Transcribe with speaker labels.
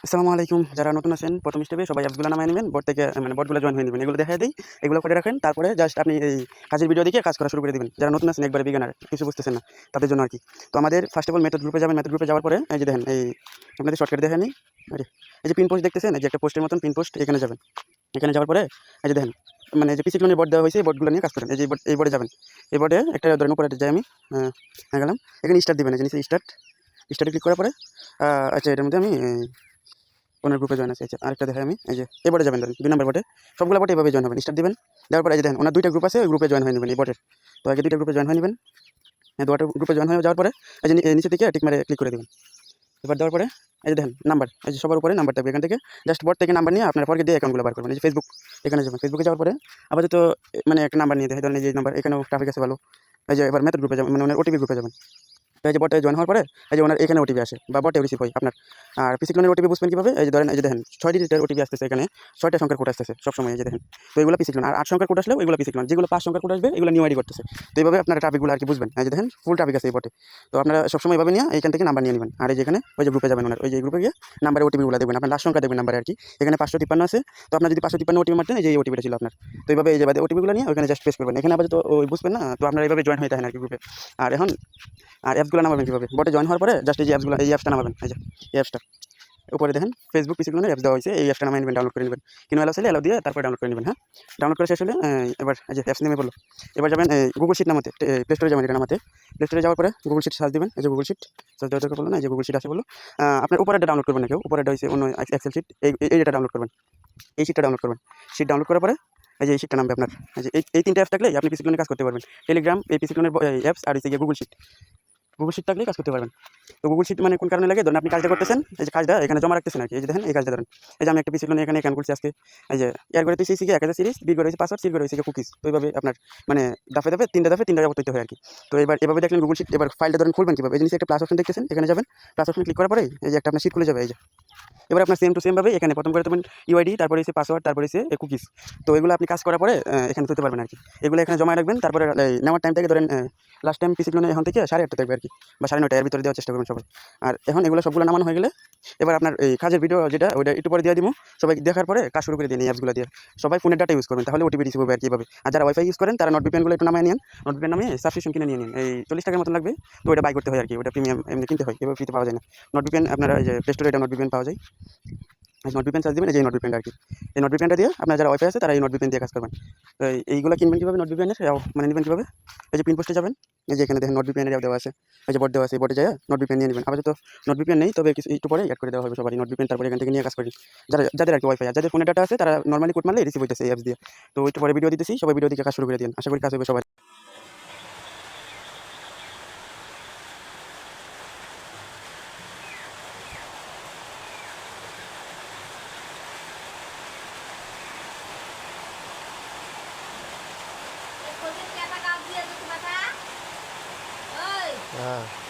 Speaker 1: আসসালামু আলাইকুম। যারা নতুন আছেন প্রথম স্টেপে সবাই অ্যাপসগুলো নামায় নেবেন। বট থেকে মানে বটগুলো জয়েন হয়ে নেবেন। এগুলো দেখায় দেই। এগুলো করে রাখেন। তারপরে জাস্ট আপনি এই কাজের ভিডিও দেখে কাজ করা শুরু করে দিবেন। যারা নতুন আছেন একবারে বিগিনার কিছু বুঝতেছেন না তাদের জন্য আরকি। তো আমাদের ফার্স্ট অফ অল মেথড গ্রুপে যাবেন। মেথড গ্রুপে যাওয়ার পরে এই যে দেখেন এই আপনাদের শর্টকাট দেখে নিই। এই যে পিন পোস্ট দেখতেছেন, এই যে একটা পোস্টের মতন পিন পোস্ট এখানে যাবেন। এখানে যাওয়ার পরে এই যে দেখেন মানে যে পিসি ক্লোনের বট দেওয়া হয়েছে এই বটগুলো নিয়ে কাজ করেন। এই যে এই বটে যাবেন। এই বটে একটা ধরেন উপরে যাই আমি গেলাম। এখানে স্টার্ট দিবেন। এই যে নিচে স্টার্টে ক্লিক করার পরে আচ্ছা এটার মধ্যে আমি কোন গ্রুপে জয়েন আছে আরেকটা দেখাই আমি। এই যে এই বটে যাবেন ধরেন 2 নম্বর বটে সবগুলো বটে এভাবে জয়েন হবেন। স্টার্ট দিবেন। দেওয়ার পরে এই যে দেখেন ওনার 2টা গ্রুপ আছে, ওই গ্রুপে জয়েন হয়ে নেবেন এই বটের। তো আগে 2টা গ্রুপে জয়েন হয়ে নেবেন। হ্যাঁ 2টা গ্রুপে জয়েন হয়ে যাওয়ার পরে এই যে নিচে থেকে টিক মারে ক্লিক করে দেবেন। এবার দেওয়ার পরে এই যে দেখেন নাম্বার, এই যে সবার উপরে নাম্বার থাকবে। এখান থেকে জাস্ট বট থেকে নাম্বার নিয়ে আপনার ফরকে দিয়ে অ্যাকাউন্টগুলো বার করবেন। এই যে ফেসবুক এখানে যাবেন। ফেসবুকে যাওয়ার পরে আপাতত মানে একটা নাম্বার নিয়ে দেখেন, ধরেন এই যে নাম্বার এখানেও ট্রাফিক আছে ভালো। এই যে এবার মেথড গ্রুপে যাবেন, মানে ওটিপি গ্রুপে যাবেন। এই যে বটে জয়েন হওয়ার পরে এই যে ওনার এখানে ওটিপি আসে বা বটে রিসিভ হয় আপনার। আর পিসি ক্লোনের ওটিপি বুঝবেন কীভাবে? এই যে ধরেন এই যে দেখেন 6 ডিজিটের ওটিপি আসতেছে, এখানে 6টা সংখ্যার কোড আসতেছে সবসময়। এই যে দেখেন তো এগুলো পিসি ক্লোন। আর 8 সংখ্যার কোড আসলেও এগুলো পিসি ক্লোন। যেগুলো 5 সংখ্যার কোড আসবে এগুলো নিউ আইডি করতেছে। তো এইভাবে আপনারা ট্রাফিকগুলো আর কি বুঝবেন। এই যে দেখেন ফুল ট্রাফিক আছে এই বটে। তো আপনারা সবসময় এইভাবে নিয়ে এইখান থেকে নাম্বার নিয়ে নেবেন। আর এই যেখানে ওই যে গ্রুপে যাবেন ওনার, ওই যে গ্রুপে গিয়ে নাম্বারের ওটিপিগুলো দেখবেন। আপনার লাস্ট সংখ্যা দেখবেন নাম্বারে আর কি। এখানে 553 আছে। তো আপনার যদি 553 ওটিপি মারতেন এই যে ওটিপিটা ছিল আপনার। তো এইভাবে এই যে বাদে ওটিপিগুলো নিয়ে ওখানে জাস্ট পেস্ট করবেন। এখানে আপাতত ওই বুঝবেন না, তো আপনারা এইভাবে জয়েন হয়ে থাকেন আর কি গ্রুপে। আর এখন অ্যাপসগুলো নামাবেন কীভাবে? বটে জয়েন হওয়ার পরে জাস্ট এই যে অ্যাপসগুলো, এই অ্যাপসটা নামাবেন। এই যে এই অ্যাপসটা উপরে দেখেন ফেসবুক পিসি ক্লোনের অ্যাপস দেওয়া হয়েছে। এই অ্যাপসটা নামিয়ে নেবেন, ডাউনলোড করে নেবেন। কিনো অ্যালাউ চাইলে অ্যালাউ দিয়ে তারপরে ডাউনলোড করে নেবেন। হ্যাঁ, ডাউনলোড করে শেষ হলে এবার এই যে অ্যাপস নেমে পড়লো। এবার যাবেন গুগল শিট নামাতে, প্লে স্টোরে যাবেন। এটা নামাতে প্লে স্টোরে যাওয়ার পরে গুগল শিট সার্চ দিবেন। এই যে গুগল শিট সার্চ দেওয়ার দরকার পড়লো না, এই যে গুগল শিট আছে বললো। আপনার উপরেরটা ডাউনলোড করবেন না কেউ, উপরেরটা হচ্ছে অন্য এক্সেল শিট। এই এটা ডাউনলোড করবেন, এই শিটটা ডাউনলোড করবেন। শিট ডাউনলোড করার পরে এই যে এই শিটটা নামবে আপনার। এই যে এই 3টে অ্যাপস থাকলে আপনি পিসি ক্লোনে কাজ করতে পারবেন। টেলিগ্রাম, এই পিসি ক্লোনের অ্যাপস আর হচ্ছে গিয়ে গুগল শিট। গুগল শিট থাকলেই কাজ করতে পারবেন। তো গুগল শিট মানে কোন কারণে লাগে? ধরেন আপনি কাজটা করতেছেন, এই যে কাজটা এখানে জমা রাখতেছেন আর কি। এই যে দেখেন এই কাজটা ধরেন এই যে আমি একটা পিসি ক্লোনে এখানে অ্যাকাউন্ট করছি আজকে। এই যে এর করে তুই শিখে 1000 সিরিজ, বি করে হয়েছে পাসওয়ার্ড, সি করে হয়েছে কুকিজ। তো এইভাবে আপনার মানে দাফে দাফে 3টা দাফে 3টা অবতীর্ণ হয় আর কি। তো এবার এভাবে দেখলেন গুগল শিট। এবার ফাইলটা ধরেন খুলবেন কীভাবে? এই যে নিচে একটা প্লাস অপশন দেখতেছেন, এখানে যাবেন। প্লাস অপশন ক্লিক করার পরে এই যে একটা আপনার শিট খুলে যাবে। এই যে এবার আপনার সেম টু সেম ভাবে এখানে প্রথম করে দেবেন ইউআইডি, তারপরে হচ্ছে পাসওয়ার্ড, তারপরে হচ্ছে কুকিজ। তো এগুলো আপনি কাজ করার পরে এখানে তুলতে পারবেন আর কি। এগুলো এখানে জমা রাখবেন। তারপরে নেওয়ার টাইম থেকে ধরেন লাস্ট টাইম পিসি ক্লোনে এখন থেকে 8:30 থাকবে আর কি, বা 9:30 এর ভিতরে দেওয়ার চেষ্টা করবেন সবাই। আর এখন এগুলো সবগুলো নামানো হয়ে গেলে এবার আপনার এই কাজের ভিডিও যেটা ওইটা একটু পরে দিয়ে দিব। সবাই দেখার পরে কাজ শুরু করে দিন এই অ্যাপসগুলো দিয়ে। সবাই ফোনের ডাটা ইউজ করবেন, তাহলে ওটিপি রিসিভ হবে আর কি এভাবে। আর যারা ওয়াইফাই ইউজ করেন তারা নট ভিপিএনগুলো একটু নামিয়ে নিন। নট ভিপিএন নামিয়ে সাবস্ক্রিপশন কিনে নিয়ে নিন। এই 40 টাকার মতন লাগবে। তো ওইটা বাই করতে হয় আর কি, ওইটা প্রিমিয়াম এমনি কিনতে হয়, এভাবে ফ্রিতে পাওয়া যায় না। নট ভিপিএন আপনারা এই যে প্লে স্টোরে এটা নট ভিপিএন পাওয়া যায়। নট ভিপিএন সার্চ দিবেন, এই যে নট ভিপিএনটা আর কি। এই নট ভিপিএনটা দিয়ে আপনার যারা ওয়াইফাই আছে তারা এই নট ভিপিএন দিয়ে কাজ করবেন। তো এইগুলো কিনবেন কীভাবে? নট ভিপিএনের মানে নেবেন কীভাবে? এই যে পিন পোস্টে যাবেন। এই যে এখানে দেখেন নট ভিপিএনের অ্যাপ দেওয়া আছে। এই যে বট দেওয়া আছে, এই বটে যায় নট ভিপিএন নিয়ে নেবেন। আপাতত নট ভিপিএন নেই, তবে কিছু একটু পরে অ্যাড করে দেওয়া হবে সবারই নট ভিপিএন। তারপরে এখান থেকে নিয়ে কাজ করি যাদের আর কি ওয়াইফাই। আর যাদের ফোনে ডাটা আছে তারা নর্মালি কোড মারলে রিসিভ হইতেছে এই অ্যাপস দিয়ে। তো একটু পরে ভিডিও দিতেছি, সবাই ভিডিও দিকে কাজ শুরু করে দিন। আশা করি কাজ হবে সবার।
Speaker 2: হ্যাঁ।